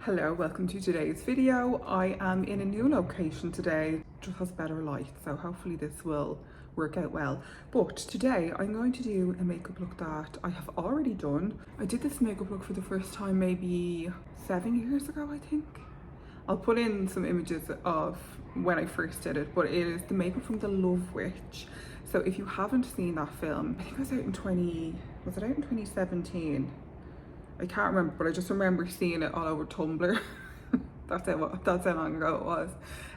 Hello, welcome to today's video. I am in a new location today, just has better light, so hopefully this will work out well. But today I'm going to do a makeup look that I have already done. I did this makeup look for the first time maybe 7 years ago, I think. I'll put in some images of when I first did it, but it is the makeup from The Love Witch. So if you haven't seen that film, I think it was out in 2017? I can't remember, but I just remember seeing it all over Tumblr. that's how long ago it was.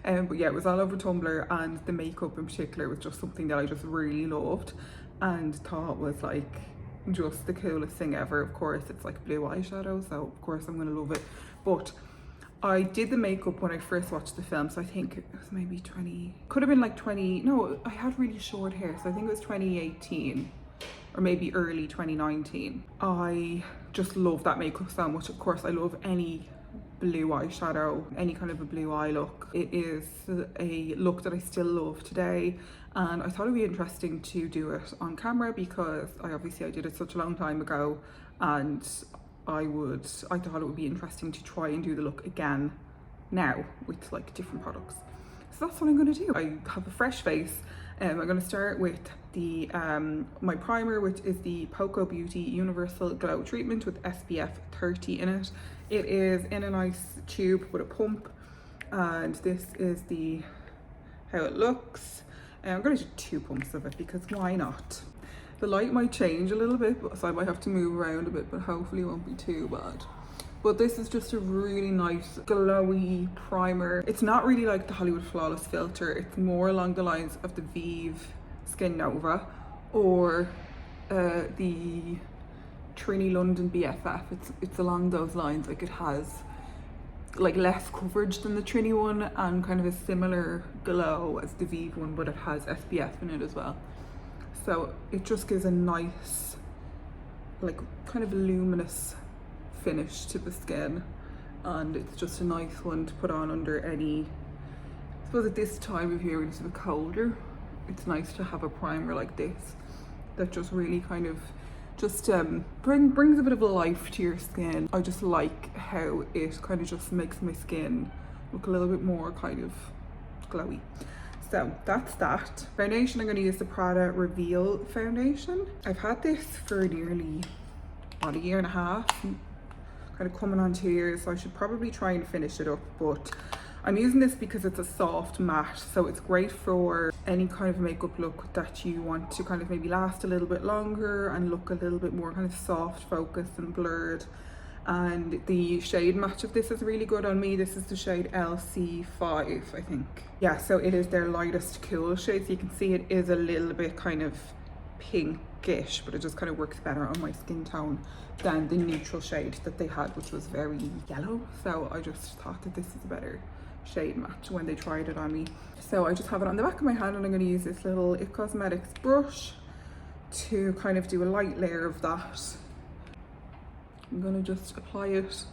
But yeah, it was all over Tumblr, and the makeup in particular was just something that I just really loved and thought was like just the coolest thing ever. Of course, it's like blue eyeshadow, so of course I'm gonna love it. But I did the makeup when I first watched the film, so I think it was maybe could have been like 20, no, I had really short hair, so I think it was 2018. Or maybe early 2019. I just love that makeup so much. Of course, I love any blue eyeshadow, any kind of a blue eye look. It is a look that I still love today, and I thought it'd be interesting to do it on camera because I did it such a long time ago, and I thought it would be interesting to try and do the look again now with like different products. So that's what I'm going to do. I have a fresh face. I'm going to start with the my primer, which is the Poco Beauty Universal Glow Treatment with SPF 30 in it. It is in a nice tube with a pump, and this is how it looks. I'm going to do 2 pumps of it because why not? The light might change a little bit, so I might have to move around a bit, but hopefully it won't be too bad. But this is just a really nice glowy primer. It's not really like the Hollywood Flawless filter. It's more along the lines of the Vive Skin Nova or the Trini London BFF. It's along those lines. Like, it has like less coverage than the Trini one and kind of a similar glow as the Vive one, but it has SPF in it as well. So it just gives a nice, like, kind of luminous finish to the skin, and it's just a nice one to put on under any, I suppose at this time of year when it's a bit colder, it's nice to have a primer like this that just really kind of just brings a bit of a life to your skin. I just like how it kind of just makes my skin look a little bit more kind of glowy. So that's that. Foundation, I'm going to use the Prada Reveal foundation. I've had this for nearly about 1.5 years, kind of coming on 2 years, so I should probably try and finish it up, but I'm using this because it's a soft matte, so it's great for any kind of makeup look that you want to kind of maybe last a little bit longer and look a little bit more kind of soft focused and blurred. And the shade match of this is really good on me. This is the shade LC5, I think. Yeah, so it is their lightest cool shade, so you can see it is a little bit kind of pinkish, but it just kind of works better on my skin tone than the neutral shade that they had, which was very yellow. So I just thought that this is a better shade match when they tried it on me. So I just have it on the back of my hand, and I'm going to use this little It Cosmetics brush to kind of do a light layer of that. I'm going to just apply it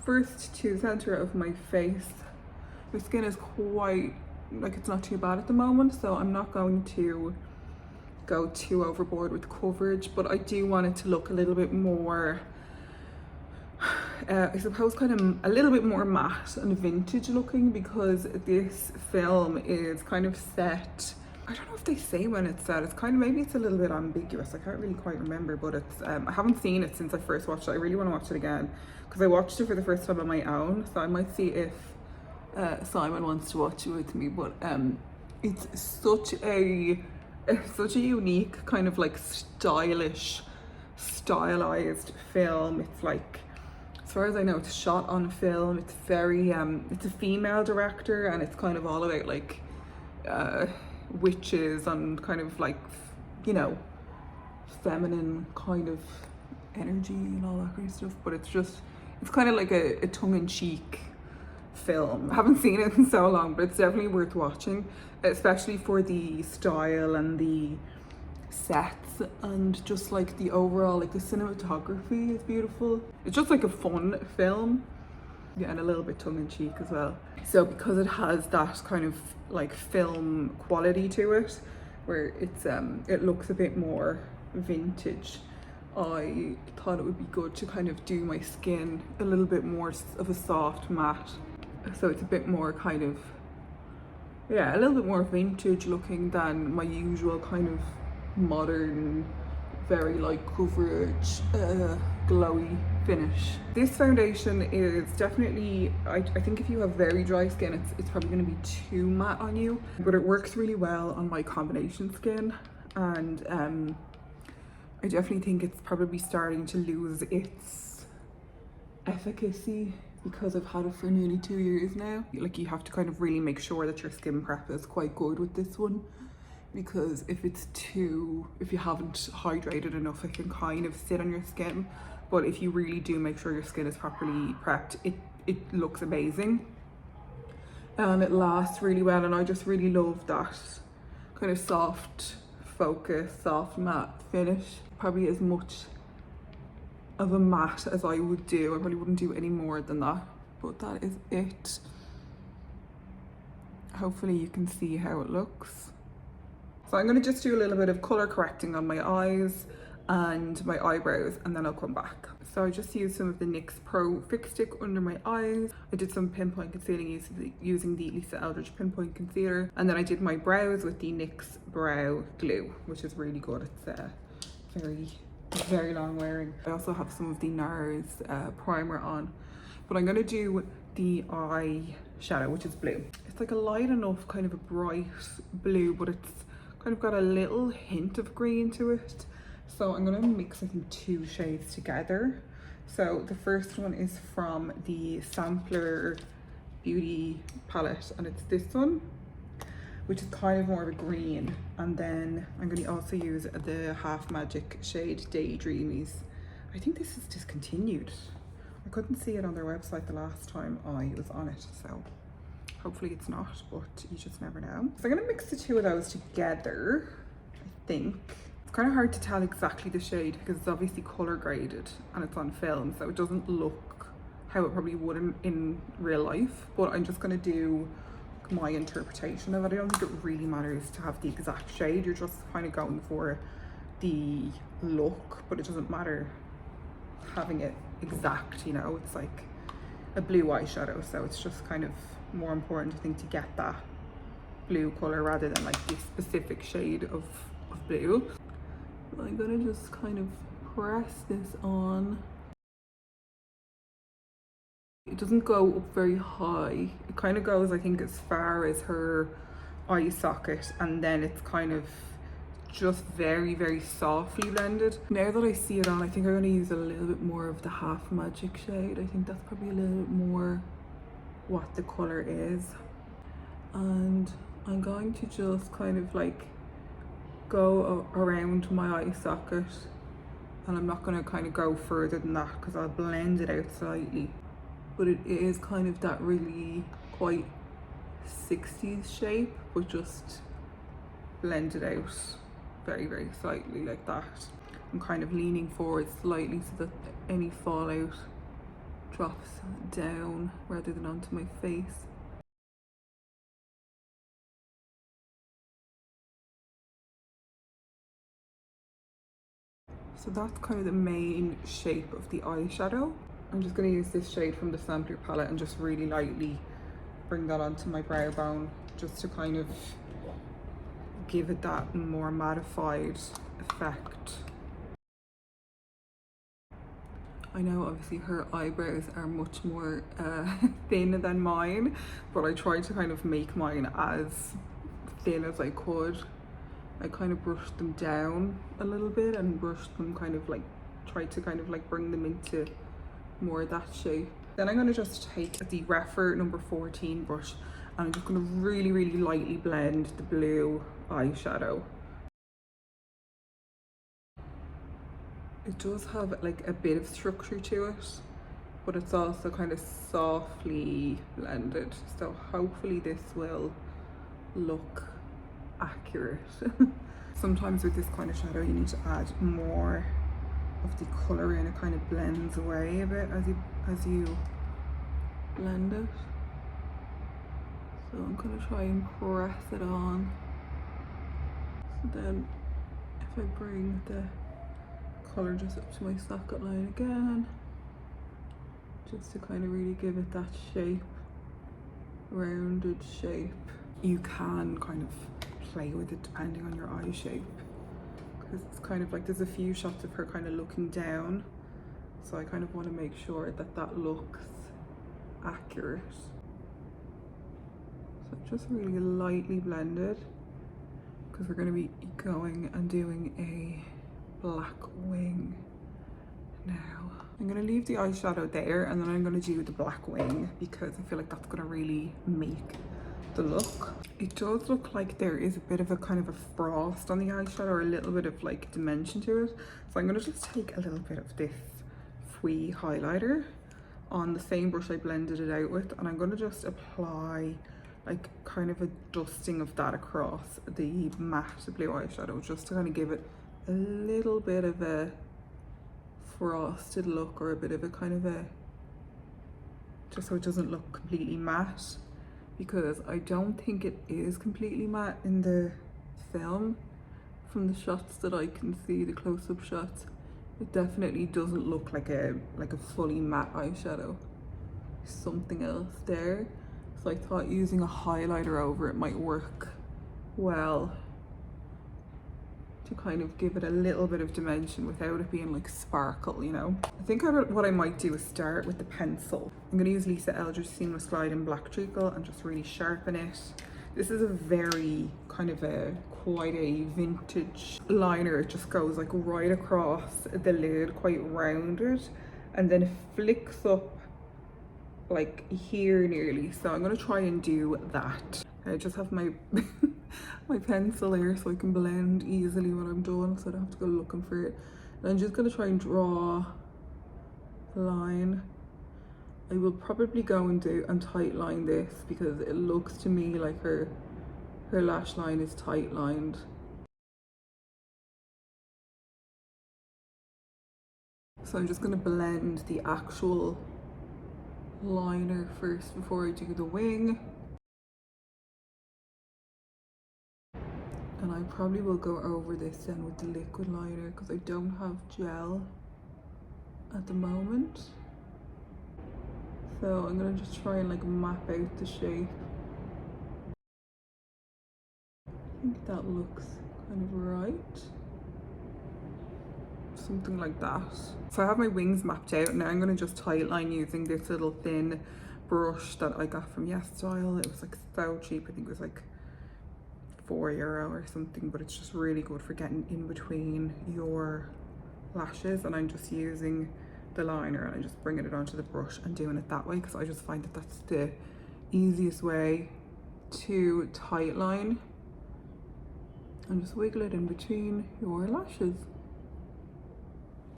first to the center of my face. My skin is quite, like, it's not too bad at the moment, so I'm not going to go too overboard with coverage, but I do want it to look a little bit more, I suppose kind of a little bit more matte and vintage looking, because this film is kind of set, I don't know if they say when it's set, it's kind of, maybe it's a little bit ambiguous, I can't really quite remember, but it's, I haven't seen it since I first watched it. I really want to watch it again because I watched it for the first time on my own, so I might see if Simon wants to watch it with me, but it's such a unique kind of like stylish, stylized film. It's like, as far as I know, it's shot on film. It's very it's a female director, and it's kind of all about like witches and kind of like, you know, feminine kind of energy and all that kind of stuff. But it's kind of like a tongue-in-cheek film. I haven't seen it in so long, but it's definitely worth watching, especially for the style and the sets and just like the overall, like the cinematography is beautiful. It's just like a fun film, yeah, and a little bit tongue-in-cheek as well. So because it has that kind of like film quality to it, where it's it looks a bit more vintage, I thought it would be good to kind of do my skin a little bit more of a soft matte, so it's a bit more kind of, yeah, a little bit more vintage looking than my usual kind of modern, very light coverage, glowy finish. This foundation is definitely, I think if you have very dry skin, it's probably going to be too matte on you, but it works really well on my combination skin, and I definitely think it's probably starting to lose its efficacy because I've had it for nearly 2 years now. Like, you have to kind of really make sure that your skin prep is quite good with this one, because if you haven't hydrated enough, it can kind of sit on your skin. But if you really do make sure your skin is properly prepped, it looks amazing and it lasts really well. And I just really love that kind of soft focus, soft matte finish. Probably as much of a matte as I would do. I probably wouldn't do any more than that, but that is it. Hopefully you can see how it looks. So I'm going to just do a little bit of colour correcting on my eyes and my eyebrows, and then I'll come back. So I just used some of the NYX Pro Fix Stick under my eyes. I did some pinpoint concealing using the Lisa Eldridge Pinpoint Concealer. And then I did my brows with the NYX Brow Glue, which is really good. It's very long wearing. I also have some of the NARS primer on. But I'm going to do the eyeshadow, which is blue. It's like a light enough kind of a bright blue, but it's kind of got a little hint of green to it. So I'm going to mix, I think, 2 shades together. So the first one is from the Samplr Beauty palette, and it's this one, which is kind of more of a green. And then I'm going to also use the Half Magic shade Daydreamies. I think this is discontinued. I couldn't see it on their website the last time I was on it, so hopefully it's not, but you just never know. So I'm going to mix the 2 of those together, I think. It's kind of hard to tell exactly the shade because it's obviously color graded and it's on film, so it doesn't look how it probably would in real life, but I'm just going to do my interpretation of it. I don't think it really matters to have the exact shade. You're just kind of going for the look, but it doesn't matter having it exact, you know. It's like a blue eyeshadow, so it's just kind of more important, I think, to get that blue color rather than like the specific shade of blue. I'm gonna just kind of press this on. It doesn't go up very high. It kind of goes, I think, as far as her eye socket, and then it's kind of just very softly blended. Now that I see it on, I think I'm going to use a little bit more of the Half Magic shade. I think that's probably a little bit more what the color is. And I'm going to just kind of like go around my eye socket, and I'm not going to kind of go further than that because I'll blend it out slightly. But it is kind of that really quite 60s shape, but just blend it out very slightly like that. I'm kind of leaning forward slightly so that any fallout drops down rather than onto my face. So that's kind of the main shape of the eyeshadow. I'm just going to use this shade from the Samplr palette and just really lightly bring that onto my brow bone, just to kind of give it that more mattified effect. I know obviously her eyebrows are much more thin than mine, but I tried to kind of make mine as thin as I could. I kind of brushed them down a little bit and brushed them kind of like, tried to kind of like bring them into more of that shape. Then I'm going to just take the Refer number 14 brush and I'm just going to really lightly blend the blue eyeshadow. It does have like a bit of structure to it, but it's also kind of softly blended, so hopefully this will look accurate. Sometimes with this kind of shadow you need to add more of the colour in. It kind of blends away a bit as you blend it. So I'm going to try and press it on. So then if I bring the colour just up to my socket line again, just to kind of really give it that shape, rounded shape. You can kind of play with it depending on your eye shape, because it's kind of like there's a few shots of her kind of looking down, so I kind of want to make sure that that looks accurate. So just really lightly blended, because we're going to be going and doing a black wing now. I'm going to leave the eyeshadow there, and then I'm going to do the black wing because I feel like that's going to really make the look. It does look like there is a bit of a kind of a frost on the eyeshadow, or a little bit of like dimension to it. So I'm going to just take a little bit of this Fui highlighter on the same brush I blended it out with, and I'm going to just apply like kind of a dusting of that across the matte blue eyeshadow, just to kind of give it a little bit of a frosted look, or a bit of a kind of a, just so it doesn't look completely matte, because I don't think it is completely matte in the film. From the shots that I can see, the close-up shots, it definitely doesn't look like a fully matte eyeshadow. Something else there. So I thought using a highlighter over it might work well, to kind of give it a little bit of dimension without it being like sparkle, you know. I think what I might do is start with the pencil. I'm going to use Lisa Eldridge Seamless Glide in Black Treacle and just really sharpen it. This is a very kind of quite a vintage liner. It just goes like right across the lid, quite rounded, and then it flicks up like here nearly. So I'm going to try and do that. I just have my my pencil here so I can blend easily when I'm done, so I don't have to go looking for it. And I'm just going to try and draw a line. I will probably go and tight line this, because it looks to me like her lash line is tight lined. So I'm just going to blend the actual liner first before I do the wing. And I probably will go over this then with the liquid liner, because I don't have gel at the moment. So I'm going to just try and like map out the shape. I think that looks kind of right. Something like that. So I have my wings mapped out. Now I'm going to just tight line using this little thin brush that I got from Yes Style. It was like so cheap. I think it was like €4 or something, but it's just really good for getting in between your lashes. And I'm just using the liner and I'm just bringing it onto the brush and doing it that way, because I just find that that's the easiest way to tight line, and just wiggle it in between your lashes.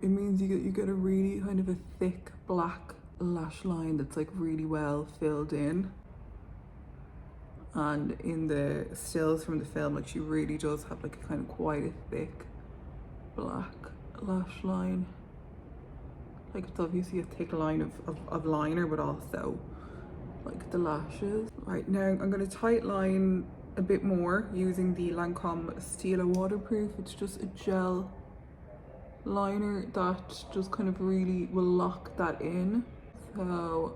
It means you get a really kind of a thick black lash line that's like really well filled in. And in the stills from the film, like she really does have like a kind of quite a thick black lash line. Like it's obviously a thick line of liner, but also like the lashes. Right, now I'm going to tight line a bit more using the Lancôme Stylo Waterproof. It's just a gel liner that just kind of really will lock that in, so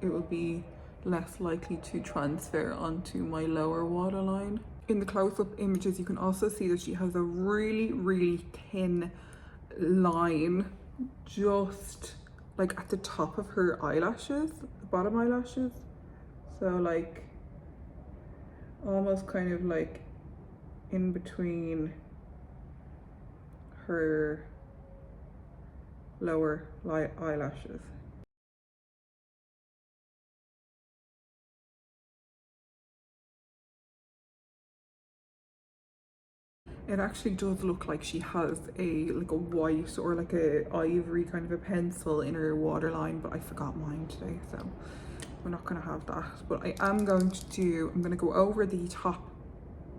it will be less likely to transfer onto my lower waterline. In the close-up images you can also see that she has a really thin line just like at the top of her eyelashes, the bottom eyelashes, so like almost kind of like in between her lower eyelashes. It actually does look like she has a white or like a ivory kind of a pencil in her waterline, but I forgot mine today, so we're not going to have that. But I am going to I'm going to go over the top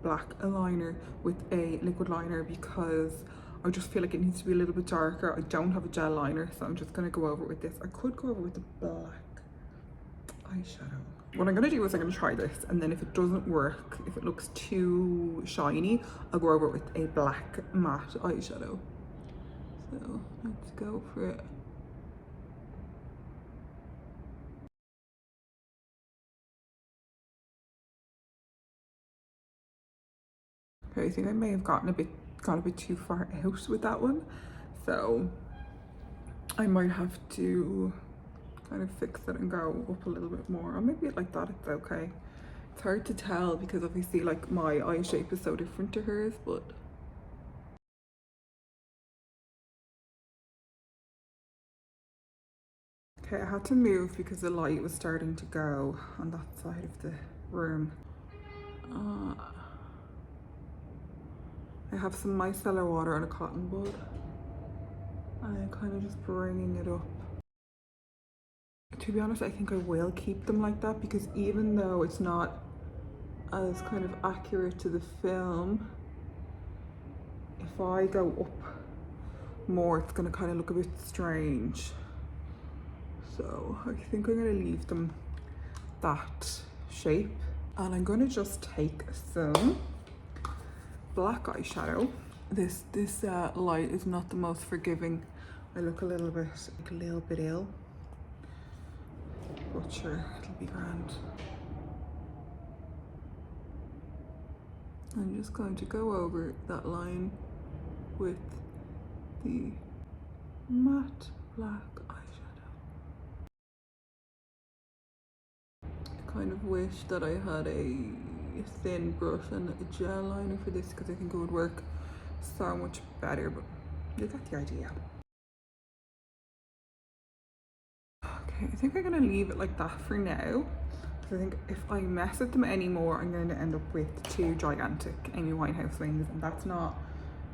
black eyeliner with a liquid liner, because I just feel like it needs to be a little bit darker. I don't have a gel liner, so I'm just going to go over it with this. I could go over with the black eyeshadow. What I'm going to do is I'm going to try this, and then if it doesn't work, if it looks too shiny, I'll go over it with a black matte eyeshadow. So let's go for it. Okay, I think I may have gone a bit too far out with that one, so I might have to kind of fix it and go up a little bit more, or maybe like that it's okay. It's hard to tell because obviously like my eye shape is so different to hers, but okay, I had to move because the light was starting to go on that side of the room. I have some micellar water and a cotton bud, and I'm kind of just bringing it up. To be honest, I think I will keep them like that because even though it's not as kind of accurate to the film, if I go up more, it's going to kind of look a bit strange. So I think I'm going to leave them that shape, and I'm going to just take some black eyeshadow. This light is not the most forgiving. I look a little bit ill, but sure, it'll be grand. I'm just going to go over that line with the matte black eyeshadow. I kind of wish that I had a thin brush and a gel liner for this because I think it would work so much better, but you get the idea. Okay, I think I'm gonna leave it like that for now. I think if I mess with them anymore, I'm going to end up with two gigantic Amy Winehouse wings, and that's not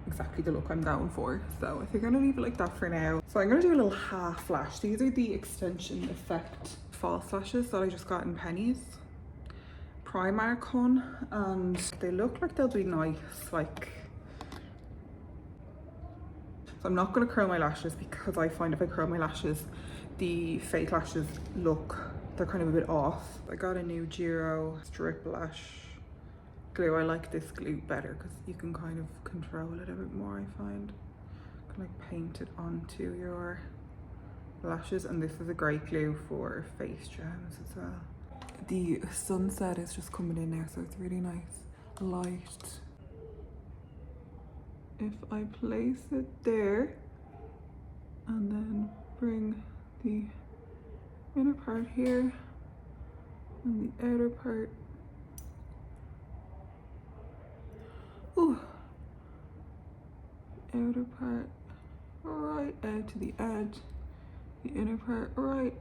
exactly the look I'm going for. So I think I'm going to leave it like that for now. So I'm going to do a little half lash. These are the Extension Effect false lashes that I just got in Pennies Primark on, and they look like they'll be nice. Like, so I'm not going to curl my lashes because I find if I curl my lashes, the fake lashes they're kind of a bit off. I got a new Giro strip lash glue. I like this glue better because you can kind of control it a bit more, I find. You can like paint it onto your lashes, and this is a great glue for face gems as well. The sunset is just coming in now, so it's really nice light. If I place it there and then bring the inner part here and the outer part, ooh, outer part right out to the edge, the inner part right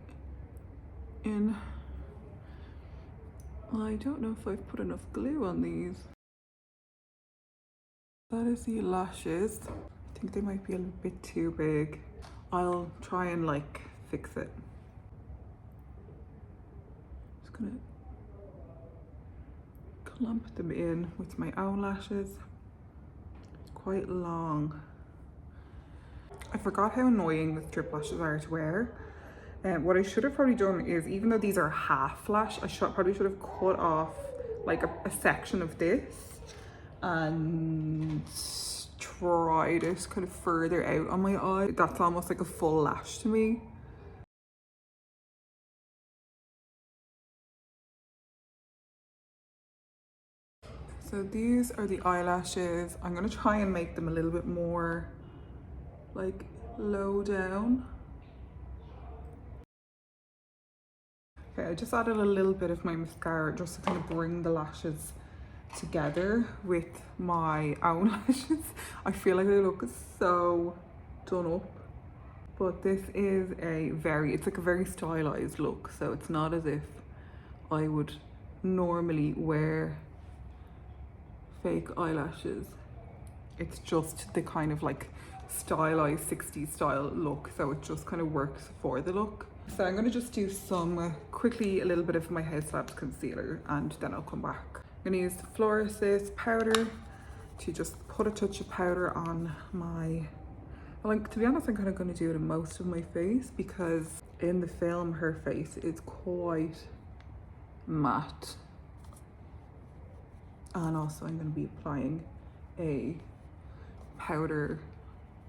in. I don't know if I've put enough glue on these. That is the lashes. I think they might be a little bit too big. I'll try and like fix it. Just gonna clump them in with my own lashes. It's quite long. I forgot how annoying the strip lashes are to wear. What I should have probably done is, even though these are half lash, I probably should have cut off like a section of this and tried it kind of further out on my eye. That's almost like a full lash to me. So these are the eyelashes. I'm gonna try and make them a little bit more like low down. Okay, I just added a little bit of my mascara just to kind of bring the lashes together with my own lashes. I feel like they look so done up, but this is it's like a very stylized look, so it's not as if I would normally wear fake eyelashes. It's just the kind of like stylized 60s style look, so it just kind of works for the look. So I'm going to just do quickly a little bit of my House Labs concealer, and then I'll come back. I'm going to use the Florisis powder to just put a touch of powder on my, like, to be honest, I'm kind of going to do it in most of my face because in the film her face is quite matte. And also I'm going to be applying a powder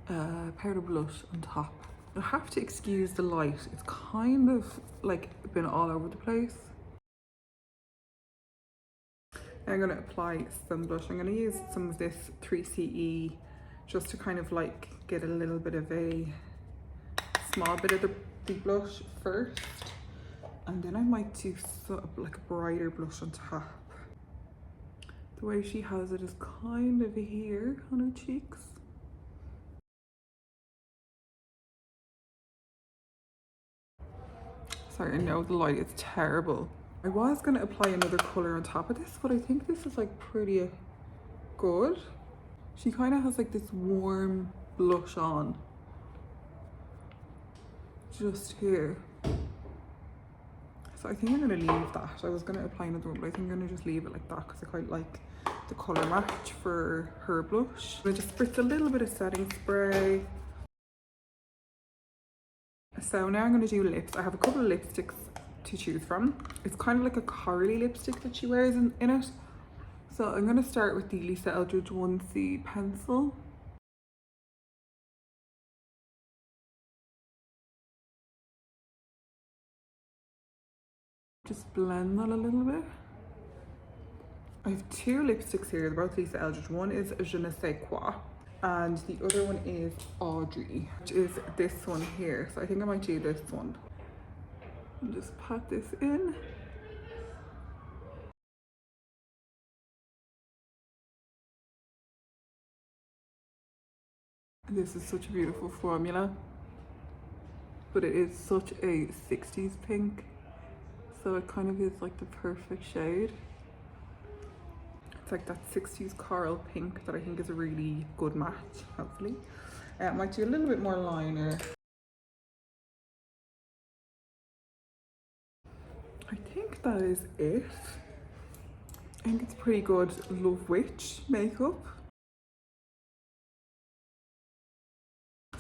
powder blush on top. I have to excuse the light. It's kind of like been all over the place. I'm going to apply some blush. I'm going to use some of this 3CE just to kind of like get a little bit of a small bit of the blush first, and then I might do sort of like a brighter blush on top. The way she has it is kind of here on her cheeks. Sorry, I know the light is terrible. I was going to apply another colour on top of this, but I think this is like pretty good. She kind of has like this warm blush on. Just here. So I think I'm going to leave that. I was going to apply another one, but I think I'm going to just leave it like that because I quite like the colour match for her blush. I'm going to just spritz a little bit of setting spray. So now I'm going to do lips. I have a couple of lipsticks to choose from. It's kind of like a corally lipstick that she wears in it. So I'm going to start with the Lisa Eldridge 1C pencil. Just blend that a little bit. I have two lipsticks here, they're both Lisa Eldridge. One is Je ne sais quoi, and the other one is Audrey, which is this one here. So I think I might do this one. And just pat this in. This is such a beautiful formula, but it is such a 60s pink, so it kind of is like the perfect shade. It's like that 60s coral pink that I think is a really good match, hopefully. I might do a little bit more liner. I think that is it. I think it's pretty good Love Witch makeup.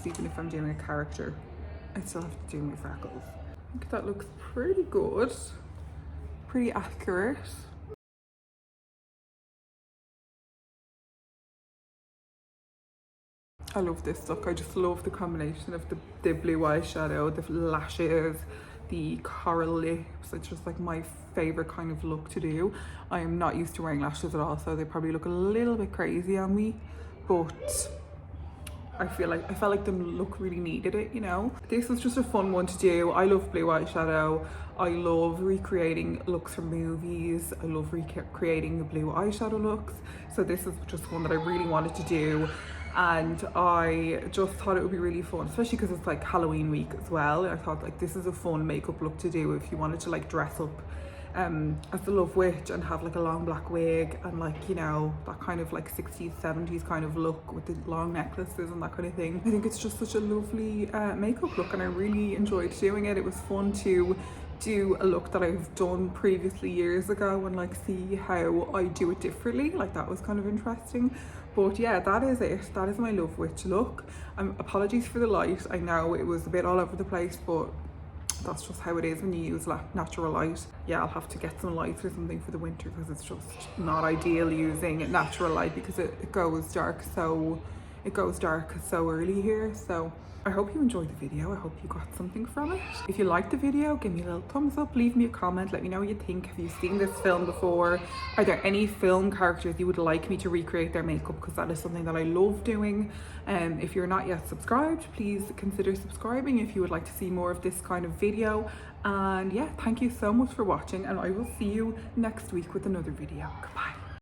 Even if I'm doing a character, I still have to do my freckles. I think that looks pretty good, pretty accurate. I love this look. I just love the combination of the blue eyeshadow, the lashes, the coral lips. It's just like my favorite kind of look to do. I am not used to wearing lashes at all, so they probably look a little bit crazy on me, but I felt like them look really needed it, you know. This was just a fun one to do. I love blue eyeshadow. I love recreating looks from movies. I love recreating the blue eyeshadow looks. So this is just one that I really wanted to do. And I just thought it would be really fun, especially because it's like Halloween week as well. I thought like this is a fun makeup look to do if you wanted to like dress up as the Love Witch and have like a long black wig and like, you know, that kind of like 60s 70s kind of look with the long necklaces and that kind of thing. I think it's just such a lovely makeup look, and I really enjoyed doing it. It was fun to do a look that I've done previously years ago and like see how I do it differently. Like that was kind of interesting. But yeah, that is it. That is my Love Witch look. Apologies for the light. I know it was a bit all over the place, but that's just how it is when you use natural light. Yeah, I'll have to get some lights or something for the winter because it's just not ideal using natural light because it goes dark so early here. So I hope you enjoyed the video. I hope you got something from it. If you liked the video, give me a little thumbs up, leave me a comment, let me know what you think. Have you seen this film before? Are there any film characters you would like me to recreate their makeup? Because that is something that I love doing. If you're not yet subscribed, please consider subscribing if you would like to see more of this kind of video. And yeah, thank you so much for watching, and I will see you next week with another video. Goodbye.